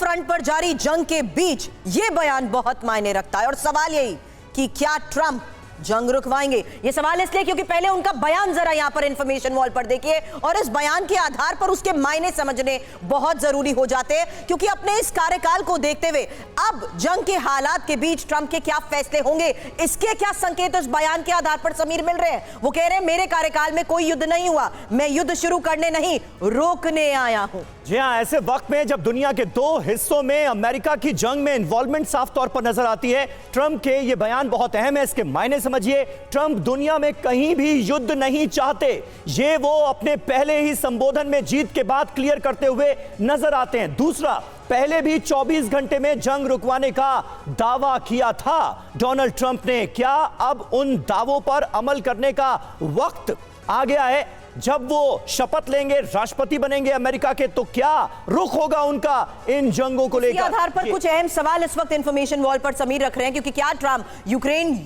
Front पर जारी जंग के बीच यह बयान बहुत मायने रखता है और सवाल यही कि क्या ट्रंप जंग रुकवाएंगे। ये सवाल इसलिए क्योंकि पहले उनका बयान जरा यहां पर इंफॉर्मेशन वॉल पर देखिए और इस बयान के आधार पर उसके मायने समझने बहुत जरूरी हो जाते हैं, क्योंकि अपने इस कार्यकाल को देखते हुए अब जंग के हालात के बीच ट्रंप के क्या फैसले होंगे, इसके क्या संकेत इस बयान के आधार पर समीर मिल रहे हैं। वो कह रहे हैं मेरे कार्यकाल में कोई युद्ध नहीं हुआ, मैं युद्ध शुरू करने नहीं रोकने आया हूं। जी हां, ऐसे वक्त में जब दुनिया के दो हिस्सों में अमेरिका की जंग में इन्वॉल्वमेंट साफ तौर पर नजर आती है, ट्रंप के ये बयान बहुत अहम है। इसके मायने समझिए, ट्रंप दुनिया में कहीं भी युद्ध नहीं चाहते। ये वो अपने पहले ही संबोधन में जीत के बाद क्लियर करते हुए नजर आते हैं। दूसरा, पहले भी 24 घंटे में जंग रुकवाने का दावा किया था डोनाल्ड ट्रंप ने। क्या अब उन दावों पर अमल करने का वक्त आ गया है? जब वो शपथ लेंगे, राष्ट्रपति बनेंगे अमेरिका के, तो क्या रुख होगा उनका इन जंगों को लेकर? आधार पर कुछ अहम सवाल इस वक्त इंफॉर्मेशन वॉल पर समीर रख रहे हैं, क्योंकि क्या ट्रंप यूक्रेन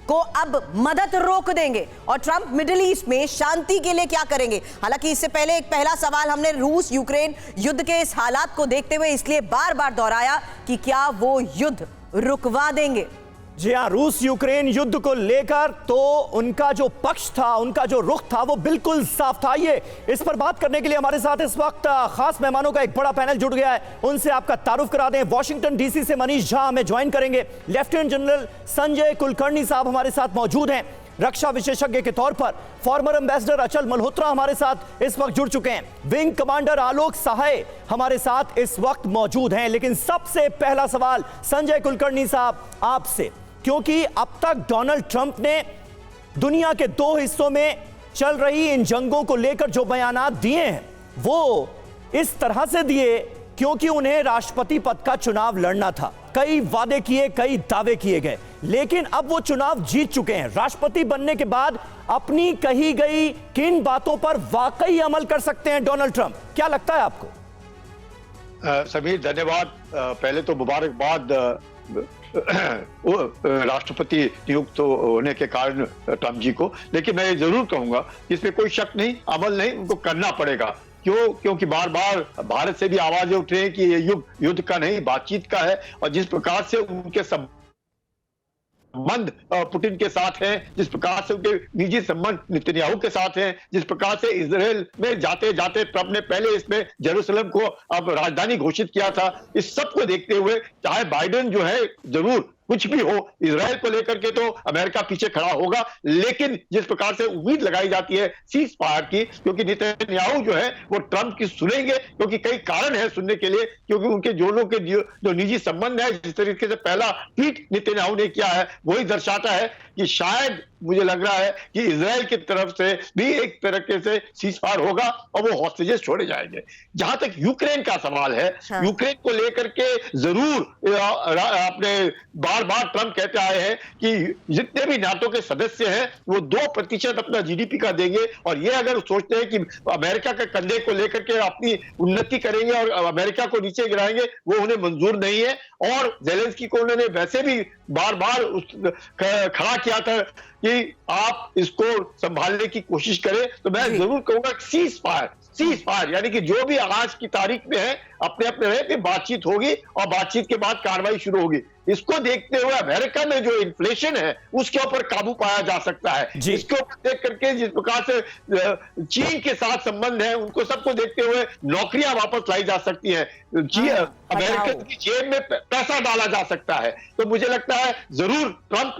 को अब मदद रोक देंगे और ट्रंप मिडिल ईस्ट में शांति के लिए क्या करेंगे। हालांकि इससे पहले एक पहला सवाल हमने रूस यूक्रेन युद्ध के इस हालात को देखते हुए इसलिए बार बार दोहराया कि क्या वो युद्ध रुकवा देंगे। जी हां, रूस यूक्रेन युद्ध को लेकर तो उनका जो पक्ष था, उनका जो रुख था, वो बिल्कुल साफ था। ये इस पर बात करने के लिए हमारे साथ इस वक्त खास मेहमानों का एक बड़ा पैनल जुड़ गया है। उनसे आपका तारुफ करा दें। वॉशिंगटन डीसी से मनीष झा हमें ज्वाइन करेंगे। लेफ्टिनेंट जनरल संजय कुलकर्णी साहब हमारे साथ मौजूद हैं, रक्षा विशेषज्ञ के तौर पर। फॉर्मर एम्बेसडर अचल मल्होत्रा हमारे साथ इस वक्त जुड़ चुके हैं। विंग कमांडर आलोक सहाय हमारे साथ इस वक्त मौजूद हैं। लेकिन सबसे पहला सवाल संजय कुलकर्णी साहब आपसे, क्योंकि अब तक डोनाल्ड ट्रंप ने दुनिया के दो हिस्सों में चल रही इन जंगों को लेकर जो बयानात दिए हैं वो इस तरह से दिए क्योंकि उन्हें राष्ट्रपति पद का चुनाव लड़ना था। कई वादे किए, कई दावे किए गए, लेकिन अब वो चुनाव जीत चुके हैं। राष्ट्रपति बनने के बाद अपनी कही गई किन बातों पर वाकई अमल कर सकते हैं डोनाल्ड ट्रंप? क्या लगता है आपको? समीर, धन्यवाद। पहले तो मुबारकबाद राष्ट्रपति नियुक्त होने के कारण ट्रंप जी को। लेकिन मैं ये जरूर कहूंगा कि इसमें कोई शक नहीं, अमल नहीं, उनको करना पड़ेगा। क्योंकि बार बार भारत से भी आवाजें उठ रही हैं कि ये युद्ध का नहीं, बातचीत का है। और जिस प्रकार से उनके संबंध पुतिन के साथ हैं, जिस प्रकार से उनके निजी संबंध नेतन्याहू के साथ हैं, जिस प्रकार से इजराइल में जाते जाते ट्रंप ने पहले इसमें जेरूसलम को अब राजधानी घोषित किया था, इस सब को देखते हुए चाहे बाइडेन जो है, जरूर कुछ भी हो, इजराइल को लेकर के तो अमेरिका पीछे खड़ा होगा। लेकिन जिस प्रकार से उम्मीद लगाई जाती है सीज फायर की, क्योंकि नेतन्याहू जो है वो ट्रंप की सुनेंगे, क्योंकि कई कारण है सुनने के लिए। क्योंकि उनके जोड़ों के जो निजी संबंध है, जिस तरीके से पहला ट्वीट नेतन्याहू ने किया है, वही दर्शाता है कि शायद मुझे लग रहा है कि इजराइल की तरफ से भी एक तरीके से सीज फायर होगा और वो हॉस्टेजेस छोड़े जाएंगे। जहां तक यूक्रेन का सवाल है, यूक्रेन को लेकर के जरूर अपने बार बार ट्रंप कहते आए हैं कि जितने भी नाटो के सदस्य हैं वो 2% अपना जीडीपी का देंगे, और ये अगर सोचते हैं कि अमेरिका के कंधे को लेकर के अपनी उन्नति करेंगे और अमेरिका को नीचे गिराएंगे, वो उन्हें मंजूर नहीं है। और जेलेंस्की को उन्होंने वैसे भी बार बार खड़ा किया था कि आप इसको संभालने की कोशिश करें। तो मैं जरूर कहूंगा सीज फायर यानी कि जो भी आज की तारीख में है अपने अपने रहे पे बातचीत होगी और बातचीत के बाद कार्रवाई शुरू होगी। इसको देखते हुए अमेरिका में जो इन्फ्लेशन है उसके ऊपर काबू पाया जा सकता है। इसके ऊपर देख करके जिस प्रकार से चीन के साथ संबंध है, उनको सबको देखते हुए नौकरियां वापस लाई जा सकती हैं, अमेरिका की जेब में पैसा डाला जा सकता है। तो मुझे लगता है जरूर ट्रंप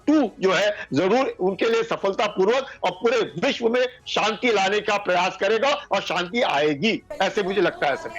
2 जो है जरूर उनके लिए सफलतापूर्वक और पूरे विश्व में शांति लाने का प्रयास करेगा और शांति आएगी, ऐसे मुझे लगता है सर।